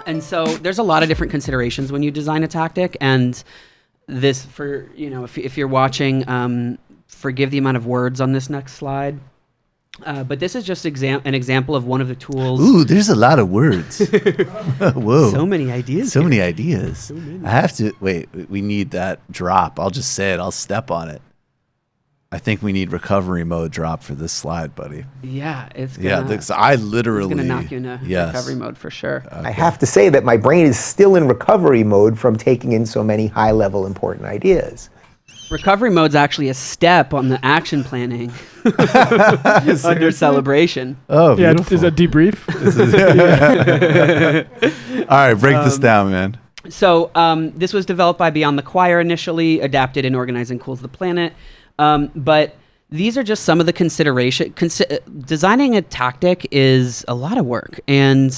And so there's a lot of different considerations when you design a tactic. And this, for, if you're watching, forgive the amount of words on this next slide. But this is just an example of one of the tools. Ooh, there's a lot of words. Whoa. So many ideas. So many ideas. I have to, wait, we need that drop. I'll just say it. I'll step on it. I think we need recovery mode drop for this slide, buddy. Yeah, it's gonna, I literally... It's going to knock you into recovery mode for sure. Okay. I have to say that my brain is still in recovery mode from taking in so many high-level important ideas. Recovery mode's actually a step on the action planning under celebration. Oh, beautiful. Is that debrief? All right, break this down, man. So this was developed by Beyond the Choir initially, adapted in Organizing Cools the Planet. But these are just some of the consideration. Designing a tactic is a lot of work and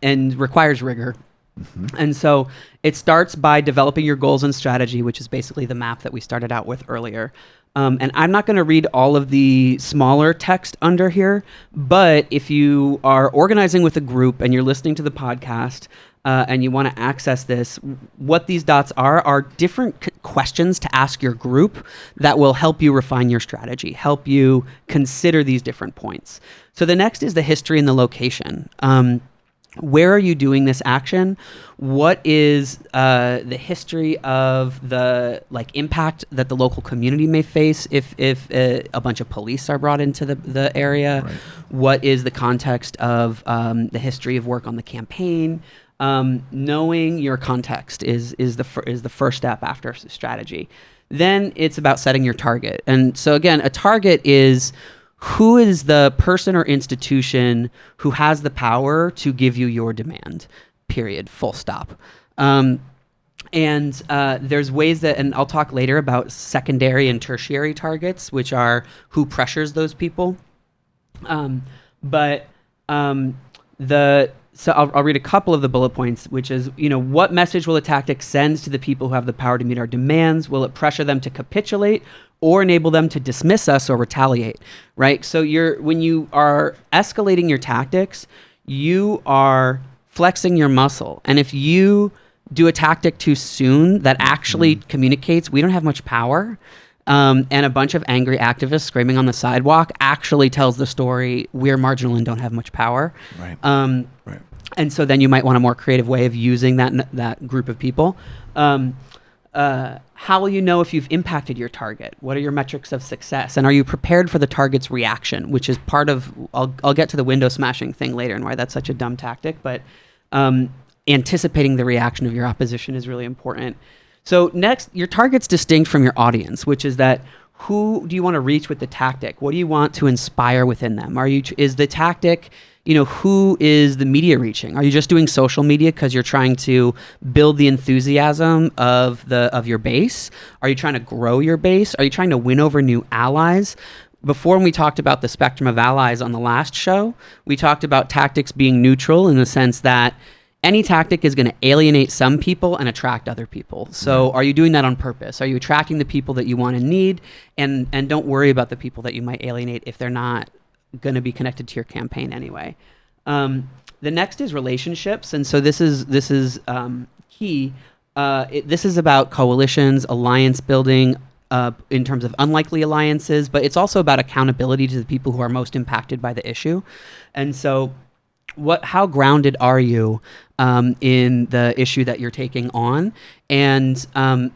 requires rigor. Mm-hmm. And so it starts by developing your goals and strategy, which is basically the map that we started out with earlier. And I'm not going to read all of the smaller text under here, but if you are organizing with a group and you're listening to the podcast and you want to access this, what these dots are different questions to ask your group that will help you refine your strategy, help you consider these different points. So the next is the history and the location. Where are you doing this action? What is the history of the impact that the local community may face if a bunch of police are brought into the area? Right. What is the context of the history of work on the campaign? Knowing your context is the first step after strategy. Then it's about setting your target. And so again, a target is who is the person or institution who has the power to give you your demand, period, full stop. And there's ways that, and I'll talk later about secondary and tertiary targets, which are who pressures those people. So I'll read a couple of the bullet points, which is, what message will a tactic send to the people who have the power to meet our demands? Will it pressure them to capitulate or enable them to dismiss us or retaliate, right? So when you are escalating your tactics, you are flexing your muscle. And if you do a tactic too soon that actually communicates, we don't have much power, and a bunch of angry activists screaming on the sidewalk actually tells the story, we're marginal and don't have much power. Right. Right. And so then you might want a more creative way of using that group of people. How will you know if you've impacted your target? What are your metrics of success? And are you prepared for the target's reaction, which is part of, I'll get to the window smashing thing later and why that's such a dumb tactic, but anticipating the reaction of your opposition is really important. So next, your target's distinct from your audience, which is that who do you want to reach with the tactic? What do you want to inspire within them? Is the tactic, who is the media reaching? Are you just doing social media because you're trying to build the enthusiasm of your base? Are you trying to grow your base? Are you trying to win over new allies? Before, when we talked about the spectrum of allies on the last show, we talked about tactics being neutral in the sense that any tactic is going to alienate some people and attract other people. So are you doing that on purpose? Are you attracting the people that you want and need? And don't worry about the people that you might alienate if they're not going to be connected to your campaign anyway. The next is relationships. And so this is key. This is about coalitions, alliance building, in terms of unlikely alliances, but it's also about accountability to the people who are most impacted by the issue. And so how grounded are you in the issue that you're taking on? And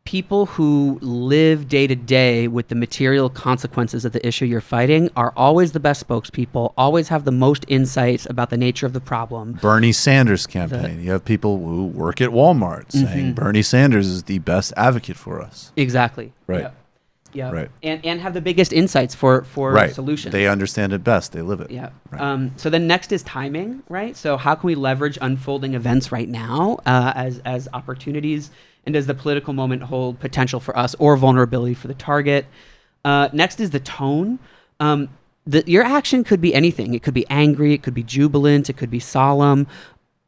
people who live day to day with the material consequences of the issue you're fighting are always the best spokespeople, always have the most insights about the nature of the problem. Bernie Sanders campaign. You have people who work at Walmart saying Bernie Sanders is the best advocate for us. Exactly. Right. Yeah. Right. And have the biggest insights for solutions. They understand it best. They live it. Yeah. Right. So then next is timing, right? So how can we leverage unfolding events right now as opportunities, and does the political moment hold potential for us or vulnerability for the target? Next is the tone. Your action could be anything. It could be angry. It could be jubilant. It could be solemn.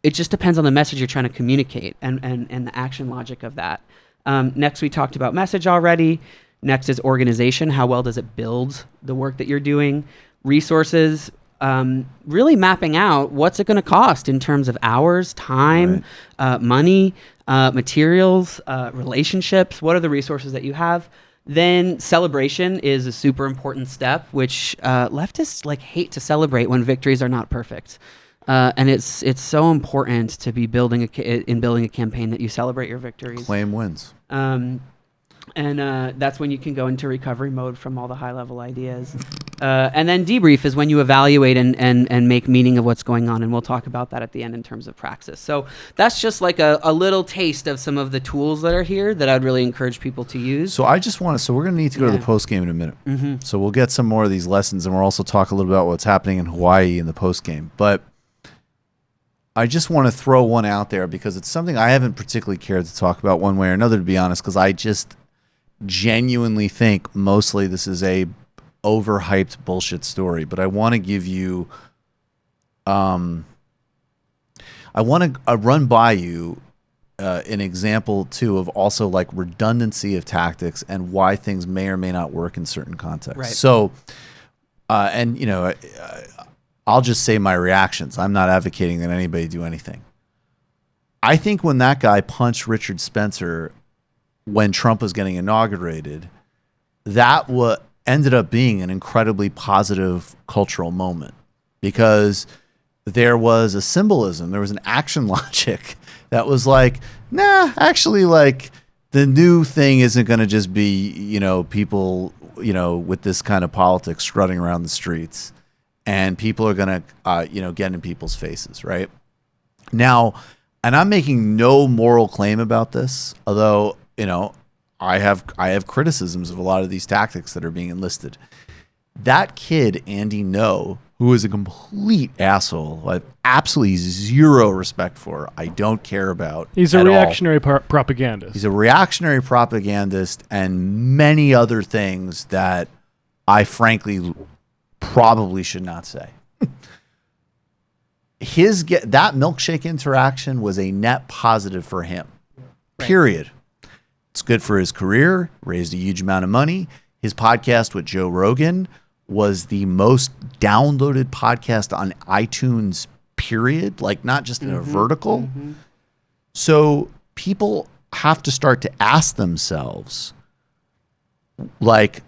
It just depends on the message you're trying to communicate and the action logic of that. Next, we talked about message already. Next is organization. How well does it build the work that you're doing? Resources. really mapping out what's it going to cost in terms of hours, time, money, materials, relationships. What are the resources that you have? Then celebration is a super important step, which leftists like hate to celebrate when victories are not perfect. And it's so important to be building a campaign that you celebrate your victories. Claim wins. And that's when you can go into recovery mode from all the high level ideas. And then debrief is when you evaluate and make meaning of what's going on. And we'll talk about that at the end in terms of praxis. So that's just like a little taste of some of the tools that are here that I'd really encourage people to use. So we're going to need to go to the post game in a minute. Mm-hmm. So we'll get some more of these lessons, and we'll also talk a little about what's happening in Hawaii in the post game. But I just want to throw one out there because it's something I haven't particularly cared to talk about one way or another, to be honest, because I just genuinely think mostly this is a overhyped bullshit story. But I want to give you, I want to run by you an example too of also like redundancy of tactics and why things may or may not work in certain contexts. Right. So, and you know, I'll just say my reactions. I'm not advocating that anybody do anything. I think when that guy punched Richard Spencer when Trump was getting inaugurated, that ended up being an incredibly positive cultural moment because there was a symbolism, there was an action logic that was like, nah, actually, like the new thing isn't going to just be, you know, people, you know, with this kind of politics strutting around the streets. And people are going to, you know, get in people's faces, right? Now, and I'm making no moral claim about this, although, you know, I have criticisms of a lot of these tactics that are being enlisted. That kid, Andy No, who is a complete asshole, I have absolutely zero respect for, I don't care about. He's a reactionary propagandist. He's a reactionary propagandist and many other things that I frankly probably should not say. That milkshake interaction was a net positive for him. Right. Period. It's good for his career, raised a huge amount of money. His podcast with Joe Rogan was the most downloaded podcast on iTunes, period. Like not just in a vertical. Mm-hmm. So people have to start to ask themselves, like,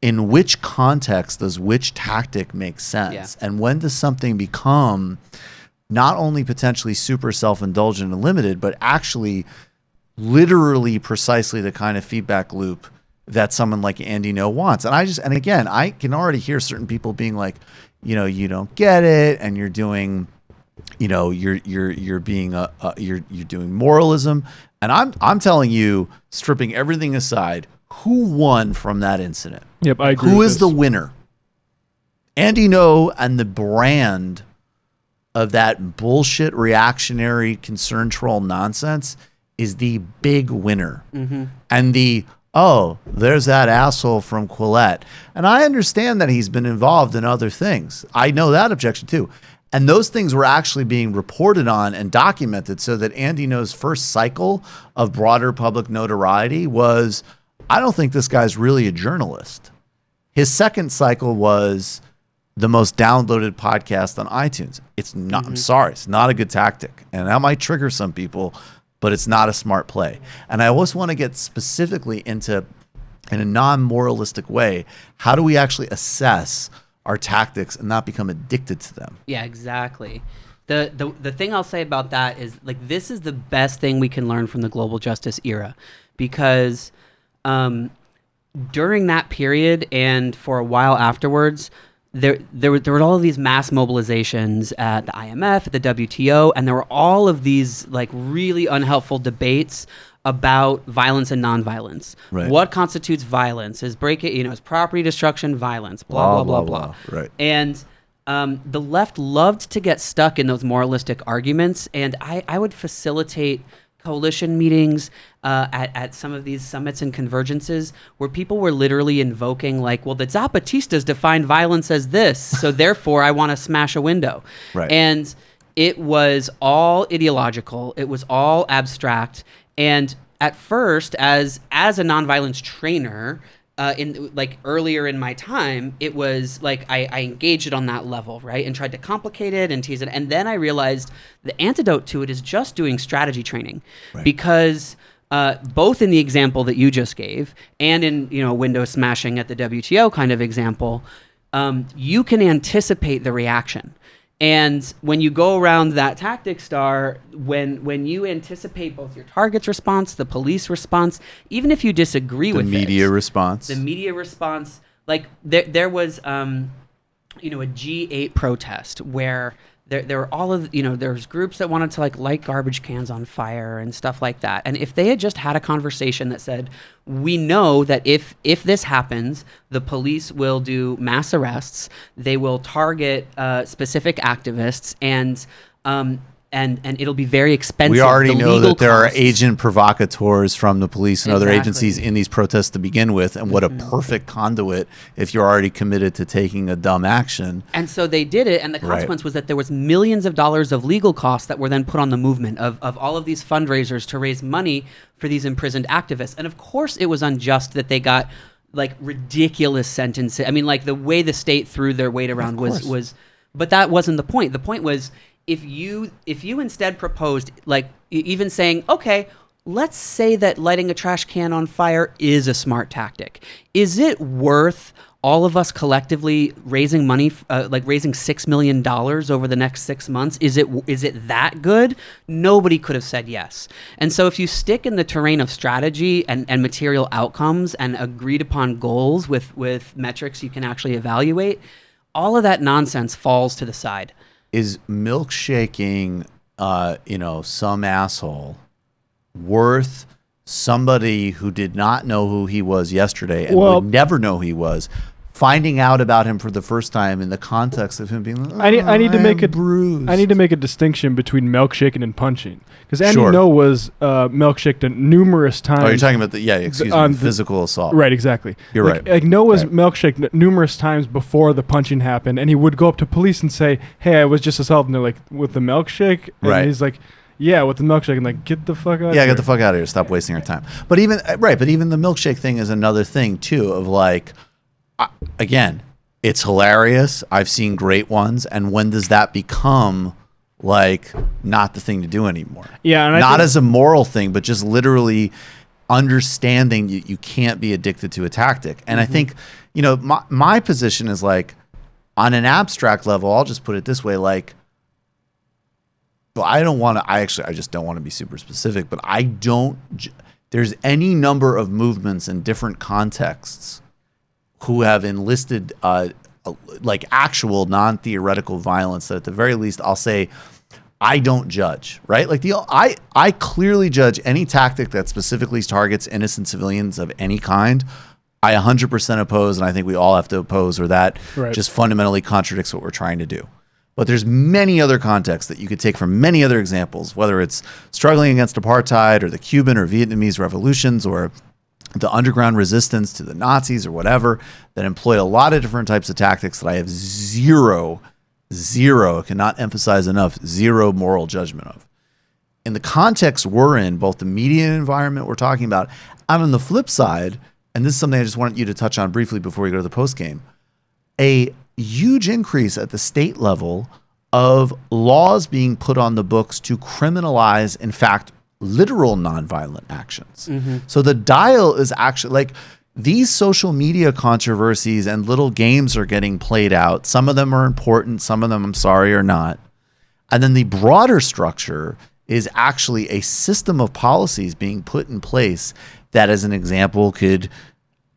in which context does which tactic make sense? Yeah. And when does something become not only potentially super self-indulgent and limited, but actually literally precisely the kind of feedback loop that someone like Andy No wants? And again, I can already hear certain people being like, you know, you don't get it, and you're doing, you know, you're being you're doing moralism. And I'm telling you, stripping everything aside, who won from that incident? Yep, I agree. Who is the winner? Andy No and the brand of that bullshit reactionary concern troll nonsense is the big winner. Mm-hmm. And there's that asshole from Quillette. And I understand that he's been involved in other things. I know that objection too. And those things were actually being reported on and documented so that Andy No's first cycle of broader public notoriety was, I don't think this guy's really a journalist. His second cycle was the most downloaded podcast on iTunes. It's not, I'm sorry, it's not a good tactic. And that might trigger some people, but it's not a smart play. And I always want to get specifically into, in a non-moralistic way, how do we actually assess our tactics and not become addicted to them? Yeah, exactly. The thing I'll say about that is, like, this is the best thing we can learn from the global justice era, because during that period and for a while afterwards, there were all of these mass mobilizations at the IMF, at the WTO, and there were all of these like really unhelpful debates about violence and nonviolence. Right. What constitutes violence? Is property destruction violence? Blah blah blah blah. Right. And the left loved to get stuck in those moralistic arguments, and I would facilitate coalition meetings at some of these summits and convergences where people were literally invoking, like, well, the Zapatistas defined violence as this, so therefore I want to smash a window. Right. And it was all ideological. It was all abstract. And at first, as a nonviolence trainer, in like earlier in my time, it was like I engaged it on that level, right, and tried to complicate it and tease it, and then I realized the antidote to it is just doing strategy training, because both in the example that you just gave and in window smashing at the WTO kind of example, you can anticipate the reaction. And when you go around that tactic star, when you anticipate both your target's response, the police response, even if you disagree with the media response, like there was a G8 protest where there were all of there's groups that wanted to light garbage cans on fire and stuff like that. And if they had just had a conversation that said, we know that if this happens, the police will do mass arrests, they will target specific activists, and it'll be very expensive. We already know that there are costs. agent provocateurs from the police and other Exactly. agencies in these protests to begin with, and what a perfect conduit if you're already committed to taking a dumb action. And so they did it, and the consequence was that there was millions of dollars of legal costs that were then put on the movement of all of these fundraisers to raise money for these imprisoned activists. And of course it was unjust that they got ridiculous sentences. I mean, the way the state threw their weight around was, but that wasn't the point. The point was, if you instead proposed, even saying, okay, let's say that lighting a trash can on fire is a smart tactic. Is it worth all of us collectively raising money, raising $6 million over the next 6 months? Is it that good? Nobody could have said yes. And so if you stick in the terrain of strategy and material outcomes and agreed upon goals with metrics you can actually evaluate, all of that nonsense falls to the side. Is milkshaking, some asshole worth somebody who did not know who he was yesterday and would never know who he was, finding out about him for the first time in the context of him being like, I need to make a bruised. I need to make a distinction between milkshaking and punching, because Andy Sure. No was milkshaked numerous times. Oh, you're talking about the physical assault. Right, exactly. You're right. Like No was Right. milkshaked numerous times before the punching happened, and he would go up to police and say, "Hey, I was just assaulted." And they're like, "With the milkshake?" And Right. he's like, "Yeah, with the milkshake." And get the fuck out. Yeah, of get the fuck out of here. Stop wasting our time. But even the milkshake thing is another thing too of again, it's hilarious. I've seen great ones. And when does that become not the thing to do anymore? Yeah, and not as a moral thing, but just literally understanding you can't be addicted to a tactic. And I think, my position is on an abstract level, I'll just put it this way, I just don't want to be super specific, but there's any number of movements in different contexts who have enlisted actual non-theoretical violence that at the very least I'll say I don't judge, right? I clearly judge any tactic that specifically targets innocent civilians of any kind. I 100% oppose, and I think we all have to oppose, or that just fundamentally contradicts what we're trying to do. But there's many other contexts that you could take from many other examples, whether it's struggling against apartheid or the Cuban or Vietnamese revolutions or the underground resistance to the Nazis or whatever, that employed a lot of different types of tactics that I have zero, cannot emphasize enough, zero moral judgment of. In the context we're in, both the media environment we're talking about, and on the flip side, and this is something I just want you to touch on briefly before we go to the post game, a huge increase at the state level of laws being put on the books to criminalize, in fact, literal nonviolent actions. So the dial is actually these social media controversies and little games are getting played out. Some of them are important, some of them, I'm sorry, are not. And then the broader structure is actually a system of policies being put in place that, as an example, could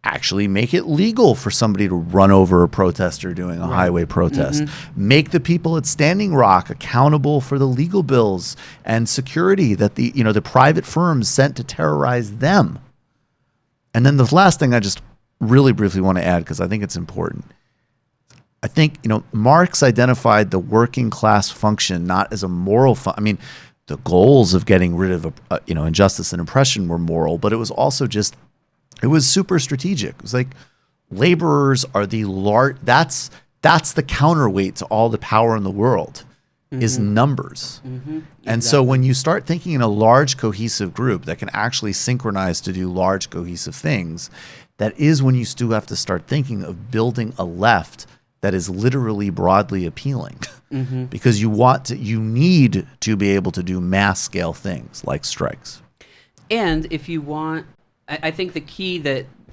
actually make it legal for somebody to run over a protester doing a highway protest, make the people at Standing Rock accountable for the legal bills and security that the private firms sent to terrorize them. And then the last thing I just really briefly want to add, because I think it's important. I think, Marx identified the working class function not as a moral the goals of getting rid of injustice and oppression were moral, but it was also it was super strategic. It was laborers are that's the counterweight to all the power in the world is numbers. And so when you start thinking in a large cohesive group that can actually synchronize to do large cohesive things, that is when you still have to start thinking of building a left that is literally broadly appealing. Because you need to be able to do mass scale things like strikes. And if you want, I think the key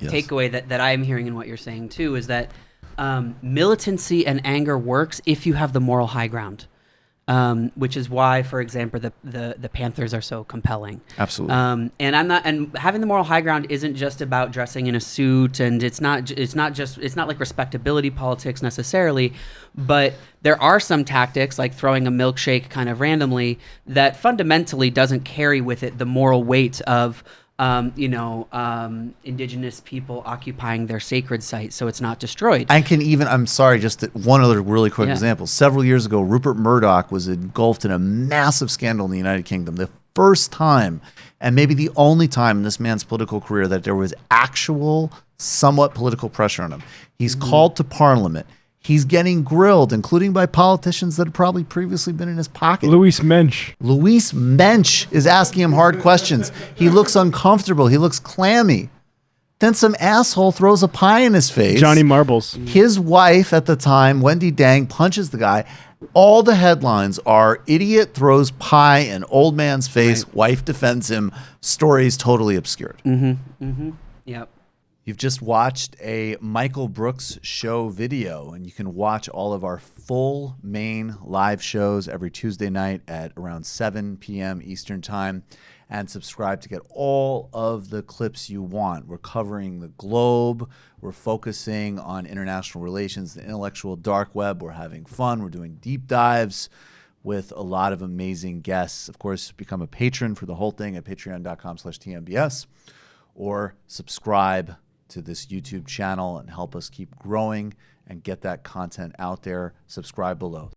takeaway that I'm hearing in what you're saying too is that militancy and anger works if you have the moral high ground, which is why, for example, the Panthers are so compelling. Absolutely. And having the moral high ground isn't just about dressing in a suit, and it's not like respectability politics necessarily, but there are some tactics like throwing a milkshake kind of randomly that fundamentally doesn't carry with it the moral weight of indigenous people occupying their sacred site, so it's not destroyed. I'm sorry, just one other really quick example. Several years ago, Rupert Murdoch was engulfed in a massive scandal in the United Kingdom. The first time, and maybe the only time in this man's political career, that there was actual, somewhat political pressure on him. He's called to Parliament. He's getting grilled, including by politicians that had probably previously been in his pocket. Louis Mensch is asking him hard questions. He looks uncomfortable. He looks clammy. Then some asshole throws a pie in his face. Johnny Marbles. His wife at the time, Wendy Dang, punches the guy. All the headlines are idiot throws pie in old man's face. Right. Wife defends him. Stories totally obscured. Yep. You've just watched a Michael Brooks show video, and you can watch all of our full main live shows every Tuesday night at around 7 p.m. Eastern Time, and subscribe to get all of the clips you want. We're covering the globe. We're focusing on international relations, the intellectual dark web. We're having fun. We're doing deep dives with a lot of amazing guests. Of course, become a patron for the whole thing at patreon.com/TMBS, or subscribe to this YouTube channel and help us keep growing and get that content out there. Subscribe below.